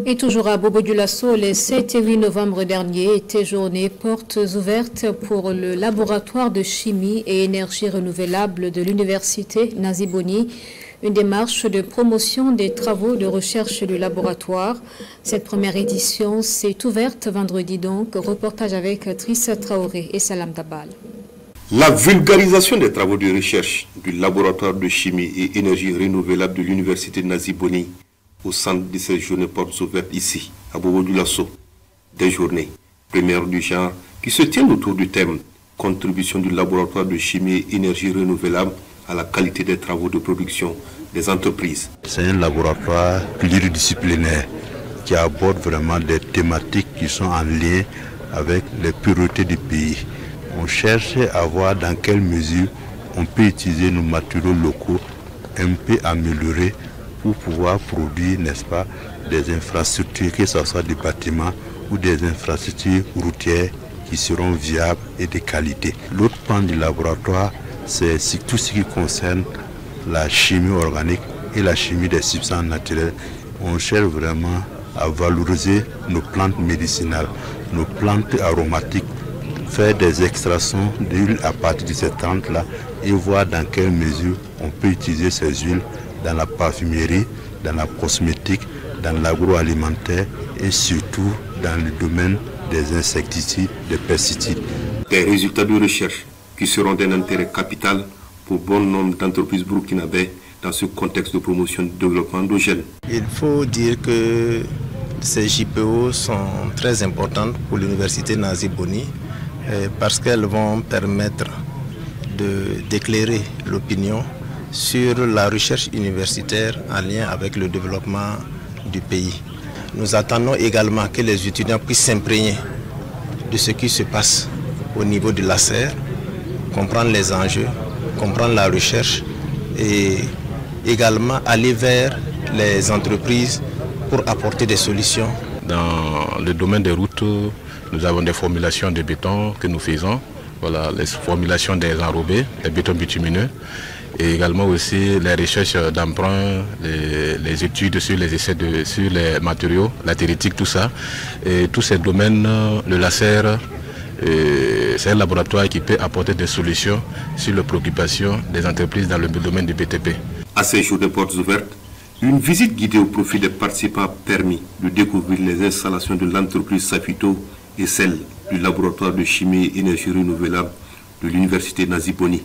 Et toujours à Bobo-Dioulasso, les 7 et 8 novembre dernier étaient journées portes ouvertes pour le laboratoire de chimie et énergie renouvelable de l'université Naziboni, une démarche de promotion des travaux de recherche du laboratoire. Cette première édition s'est ouverte vendredi donc. Reportage avec Trissa Traoré et Salam Dabal. La vulgarisation des travaux de recherche du laboratoire de chimie et énergie renouvelable de l'université Naziboni au centre de ces journées portes ouvertes ici, à Bobo-Dioulasso. Des journées, premières du genre, qui se tiennent autour du thème « Contribution du laboratoire de chimie et énergie renouvelable à la qualité des travaux de production des entreprises ». C'est un laboratoire pluridisciplinaire qui aborde vraiment des thématiques qui sont en lien avec les priorités du pays. On cherche à voir dans quelle mesure on peut utiliser nos matériaux locaux un peu améliorés pour pouvoir produire, n'est-ce pas, des infrastructures, que ce soit des bâtiments ou des infrastructures routières qui seront viables et de qualité. L'autre pan du laboratoire, c'est tout ce qui concerne la chimie organique et la chimie des substances naturelles. On cherche vraiment à valoriser nos plantes médicinales, nos plantes aromatiques, faire des extractions d'huile à partir de ces plantes-là et voir dans quelle mesure on peut utiliser ces huiles dans la parfumerie, dans la cosmétique, dans l'agroalimentaire et surtout dans le domaine des insecticides, des pesticides. Des résultats de recherche qui seront d'un intérêt capital pour bon nombre d'entreprises burkinabées dans ce contexte de promotion du développement endogène. Il faut dire que ces JPO sont très importantes pour l'université Naziboni parce qu'elles vont permettre d'éclairer l'opinion sur la recherche universitaire en lien avec le développement du pays. Nous attendons également que les étudiants puissent s'imprégner de ce qui se passe au niveau de la serre, comprendre les enjeux, comprendre la recherche et également aller vers les entreprises pour apporter des solutions. Dans le domaine des routes, nous avons des formulations de béton que nous faisons. Voilà, les formulations des enrobés, des bétons bitumineux. Et également aussi les recherches d'emprunt, les études sur les essais sur les matériaux, la thérétique, tout ça. Et tous ces domaines, le laser, c'est un laboratoire qui peut apporter des solutions sur les préoccupations des entreprises dans le domaine du BTP. À ces jours de portes ouvertes, une visite guidée au profit des participants a permis de découvrir les installations de l'entreprise Safito et celles du laboratoire de chimie et énergie renouvelable de l'université Naziboni.